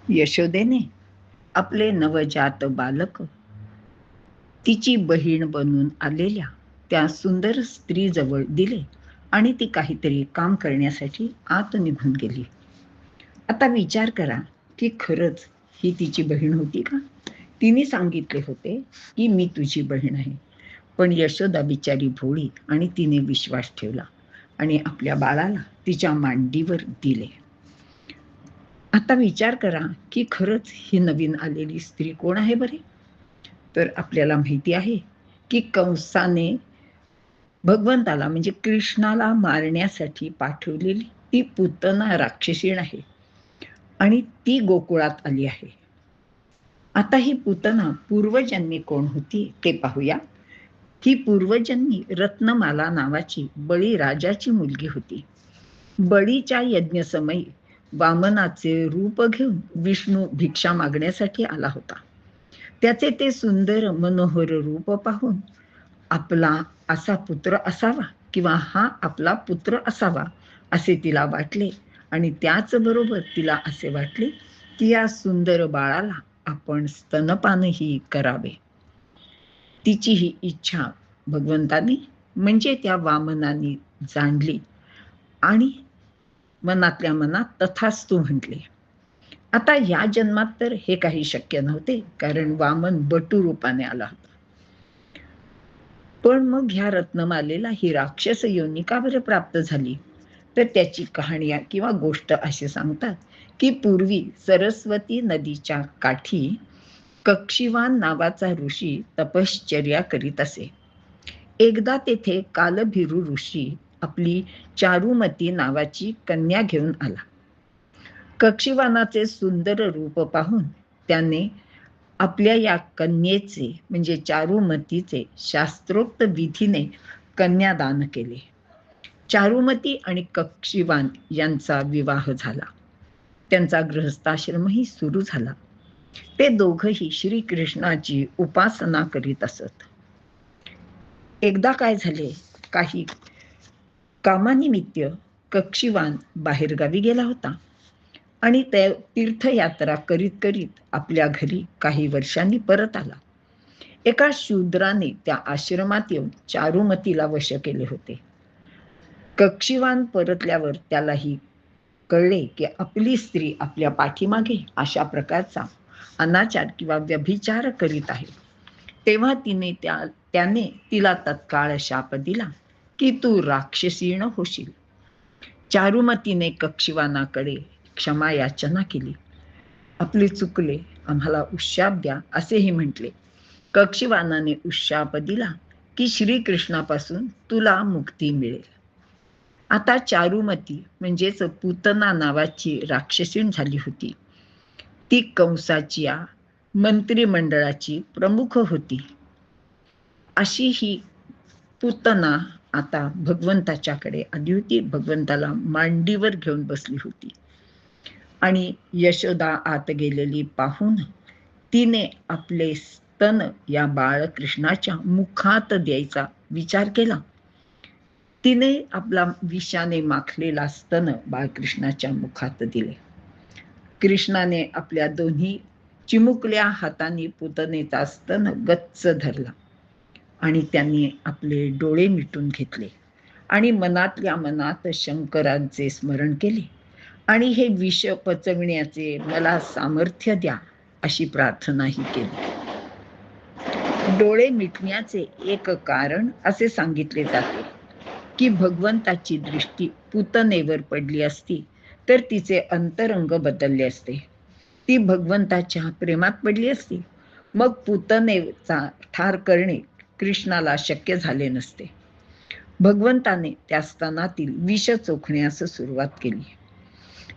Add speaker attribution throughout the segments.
Speaker 1: यशोदेने आपले नवजात बालक तिची बहीण बनून आलेल्या त्या सुंदर स्त्रीजवळ दिले आणि ती काहीतरी काम करण्यासाठी आत निघून गेली. आता विचार करा की खरंच ही तिची बहीण होती का? तिने सांगितले होते की मी तुझी बहीण आहे, पण यशोदा बिचारी भोळी आणि तिने विश्वास ठेवला आणि आपल्या बाळाला तिच्या मांडीवर दिले. आता विचार करा की खरंच ही नवीन आलेली स्त्री कोण आहे बरे? तर आपल्याला माहिती आहे की कंसाने भगवंताला म्हणजे कृष्णाला मारण्यासाठी पाठवलेली ती पूतना राक्षसीण आहे आणि ती गोकुळात आली आहे. आता ही पूतना पूर्वजन्मी कोण होती ते पाहूया. ही पूर्वजन्मी रत्नमाला नावाची बळीराजाची मुलगी होती. बळीच्या यज्ञसमयी वामनाचे रूप घेऊन विष्णू भिक्षा मागण्यासाठी आला होता. त्याचे ते सुंदर मनोहर रूप पाहून आपला असा पुत्र असावा किंवा हा आपला पुत्र असावा असे तिला वाटले आणि त्याचबरोबर तिला असे वाटले की या सुंदर बाळाला आपण स्तनपानही करावे. तिची ही इच्छा भगवंतानी म्हणजे त्या वामनाने जाणली आणि मनातल्या मनात तथास्तु म्हटले. आता या जन्मात तर हे काही शक्य नव्हते, कारण वामन बटू रूपाने आला होता. पण मग ह्या रत्नमालेला ही राक्षस योनी का बरं प्राप्त झाली? तर त्याची कहाणी किंवा गोष्ट असे सांगतात की पूर्वी सरस्वती नदीच्या काठी कक्षीवान नावाचा ऋषी तपश्चर्या करीत असे. एकदा तेथे कालभिरू ऋषी आपली चारुमती नावाची कन्या घेऊन आला. कक्षीवानाचे सुंदर रूप पाहून त्याने आपल्या या कन्येचे म्हणजे चारुमतीचे शास्त्रोक्त विधीने कन्यादान केले. चारुमती आणि कक्षीवान यांचा विवाह झाला. त्यांचा गृहस्थाश्रमही सुरू झाला. ते दोघंही श्रीकृष्णाची उपासना करीत असत. एकदा काय झाले, काही कामानिमित्त कक्षीवान बाहेरगावी गेला होता आणि ते तीर्थयात्रा करीत करीत आपल्या घरी काही वर्षांनी परत आला. एका शूद्राने त्या आश्रमात येऊन चारुमतीला वश केले होते. कक्षीवान परतल्यावर त्यालाही कळले की आपली स्त्री आपल्या पाठीमागे अशा प्रकारचा अनाचार किंवा व्यभिचार करीत आहे. तेव्हा त्याने तिला तत्काळ शाप दिला की तू राक्षसीण होशील. चारुमतीने कक्षीवानाकडे क्षमा याचना केली. आपले चुकले, आम्हाला उशाप द्या असेही म्हटले. कक्षीवानाने उशाप दिला की श्रीकृष्णापासून तुला मुक्ती मिळेल. आता चारुमती म्हणजेच पूतना नावाची राक्षसीण झाली होती. ती कंसाची मंत्रिमंडळाची प्रमुख होती. अशी ही पूतना आता भगवंताच्याकडे आली होती. भगवंताला मांडीवर घेऊन बसली होती आणि यशोदा आत गेलेली पाहून तिने आपले स्तन या बाळकृष्णाच्या मुखात द्यायचा विचार केला. तिने आपला विषाने माखलेला स्तन बाळकृष्णाच्या मुखात दिले. कृष्णाने आपल्या दोन्ही चिमुकल्या हातांनी पूतनेचा स्तन गच्च धरला आणि त्यांनी आपले डोळे मिटून घेतले आणि मनातल्या मनात शंकरांचे स्मरण केले आणि हे विष पचविण्याचे मला सामर्थ्य द्या अशी प्रार्थनाही केली. डोळे मिटण्याचे एक कारण असे सांगितले जाते की भगवंताची दृष्टी पूतनेवर पडली असती तर तिचे अंतरंग बदलले असते. ती भगवंताच्या प्रेमात पडली असती, मग पूतनेचा ठार करणे कृष्णाला शक्य झाले नसते. भगवंताने त्या स्तनातील विष चोखण्यास सुरुवात केली.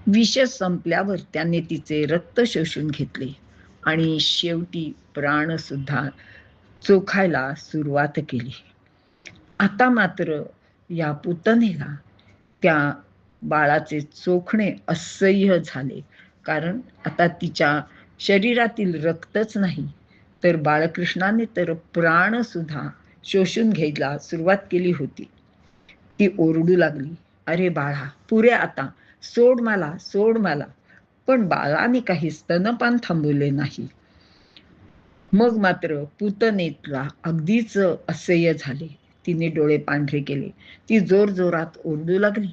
Speaker 1: विष संपल्यावर त्याने तिचे रक्त शोषून घेतले आणि शेवटी प्राण सुद्धा चोखायला सुरुवात केली. आता मात्र या पूतनेला त्या बाळाचे चोखणे असह्य झाले, कारण आता तिच्या शरीरातील रक्तच नाही तर बाळकृष्णाने तर प्राण सुद्धा शोषून घ्यायला सुरुवात केली होती. ती ओरडू लागली, अरे बाळा, पुरे आता, सोड मला, सोड मला. पण बाळाने काही स्तनपान थांबवले नाही. मग मात्र पूतनेला अगदीच असह्य झाले. तिने डोळे पांढरे केले. ती जोरजोरात ओरडू लागली.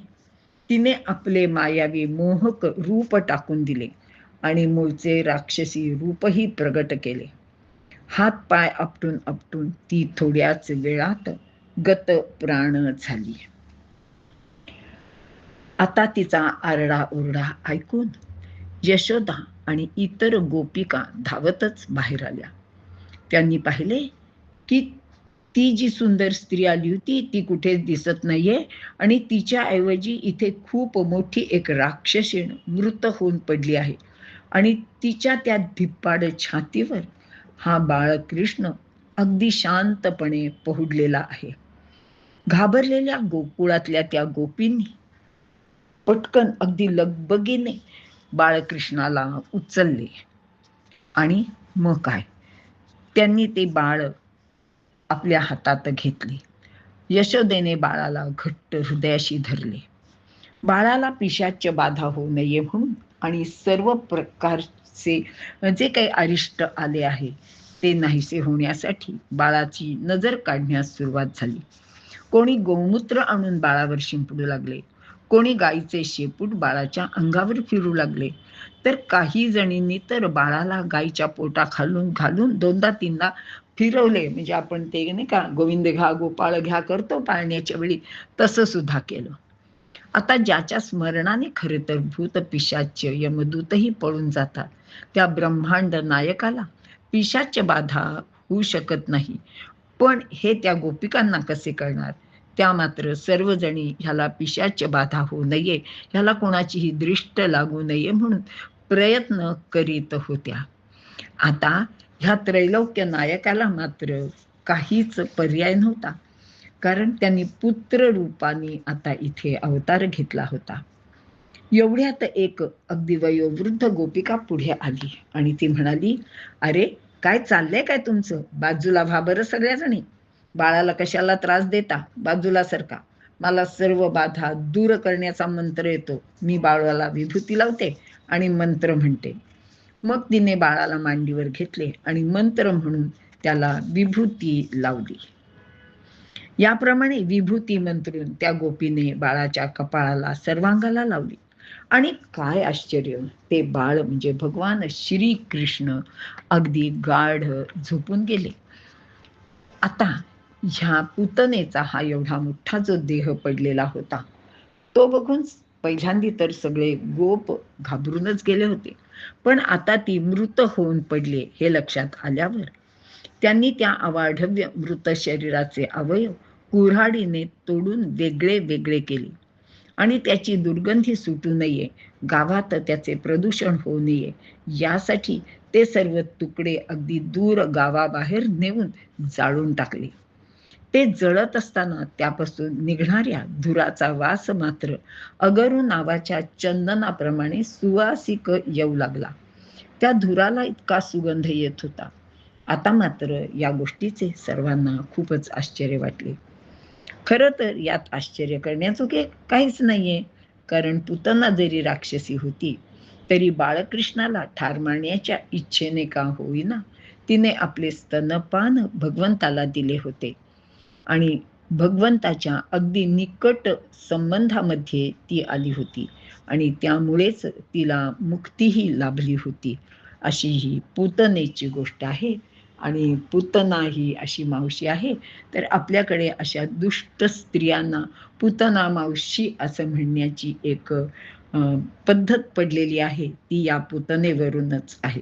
Speaker 1: तिने आपले मायावी मोहक रूप टाकून दिले आणि मूळचे राक्षसी रूपही प्रगट केले. हात पाय आपटून आपटून ती थोड्याच वेळात गत प्राण झाली. आता तिचा आरडाओरडा ऐकून यशोदा आणि इतर गोपिका धावतच बाहेर आल्या. त्यांनी पाहिले की ती जी सुंदर स्त्री आली होती ती कुठेच दिसत नाहीये आणि तिच्या ऐवजी इथे खूप मोठी एक राक्षसीण मृत होऊन पडली आहे आणि तिच्या त्या धिप्पाड छातीवर हा बाळकृष्ण अगदी शांतपणे पहुडलेला आहे. घाबरलेल्या गोकुळातल्या त्या गोपींनी पटकन अगदी लगबगीने बाळकृष्णाला उचलले आणि मग काय, त्यांनी ते बाळ आपल्या हातात घेतले. यशोदेने बाळाला घट्ट हृदयाशी धरले. बाळाला पिशाच्य बाधा होऊ नये म्हणून आणि सर्व प्रकारचे जे काही अरिष्ट आले आहे ते नाहीसे होण्यासाठी बाळाची नजर काढण्यास सुरुवात झाली. कोणी गोमूत्र आणून बाळावर शिंपडू लागले, कोणी गाईचे शेपूट बाळाच्या अंगावर फिरू लागले, तर काही जणींनी तर बाळाला गाईच्या पोटा घालून घालून दोनदा तीनदा फिरवले. म्हणजे आपण ते नाही का गोविंद घ्या गोपाळ घ्या करतो पाळण्याच्या वेळी, तसं सुद्धा केलं. आता ज्याच्या स्मरणाने खरे तर भूत पिशाच्य यमदूतही पळून जातात, त्या ब्रह्मांड नायकाला पिशाच्य बाधा होऊ शकत नाही. पण हे त्या गोपिकांना कसे कळणार? त्या मात्र सर्वजणी ह्याला पिशाच्य बाधा होऊ नये, ह्याला कोणाचीही दृष्ट लागू नये म्हणून प्रयत्न करीत होत्या. आता ह्या त्रैलोक्य नायकाला मात्र काहीच पर्याय नव्हता, कारण त्यांनी पुत्र रूपाने आता इथे अवतार घेतला होता. एवढ्यात एक अगदी वयोवृद्ध गोपिका पुढे आली आणि ती म्हणाली, अरे काय चाललंय काय तुमचं? बाजूला व्हा बरं सगळ्याजणी. बाळाला कशाला त्रास देता? बाजूला सरका. मला सर्व बाधा दूर करण्याचा मंत्र येतो. मी बाळाला विभूती लावते आणि मंत्र म्हणते. मग तिने बाळाला मांडीवर घेतले आणि मंत्र म्हणून त्याला विभूती लावली. याप्रमाणे विभूती मंत्रून त्या गोपीने बाळाच्या कपाळाला सर्वांगाला लावली आणि काय आश्चर्य, ते बाळ म्हणजे भगवान श्री कृष्ण अगदी गाढ झोपून गेले. आता ह्या पूतनेचा हा एवढा मोठा जो देह पडलेला होता तो बघून पहिल्यांदी तर सगळे गोप घाबरूनच गेले होते. पण आता ती मृत होऊन पडले हे लक्षात आल्यावर त्यांनी त्या अवाढव्य मृत शरीराचे अवयव कुऱ्हाडीने तोडून वेगळे वेगळे केले आणि त्याची दुर्गंधी सुटू नये, गावात त्याचे प्रदूषण होऊ नये यासाठी ते सर्व तुकडे अगदी दूर गावाबाहेर नेऊन जाळून टाकले. ते जळत असताना त्यापासून निघणाऱ्या धुराचा वास मात्र अगरू नावाच्या चंदनाप्रमाणे सुवासिक येऊ लागला. त्या धुराला इतका सुगंध येत होता. आता मात्र या गोष्टीचे सर्वांना खूपच आश्चर्य वाटले. खरं तर यात आश्चर्य करण्याजोगे काहीच नाहीये, कारण पूतना जरी राक्षसी होती तरी बाळकृष्णाला ठार मारण्याच्या इच्छेने का होईना तिने आपले स्तनपान भगवंताला दिले होते आणि भगवंताच्या अगदी निकट संबंधामध्ये ती आली होती आणि त्यामुळेच तिला मुक्तीही लाभली होती. अशी ही पूतनेची गोष्ट आहे आणि पूतना ही अशी मावशी आहे. तर आपल्याकडे अशा दुष्ट स्त्रियांना पूतना मावशी असं म्हणण्याची एक पद्धत पडलेली आहे, ती या पूतनेवरूनच आहे.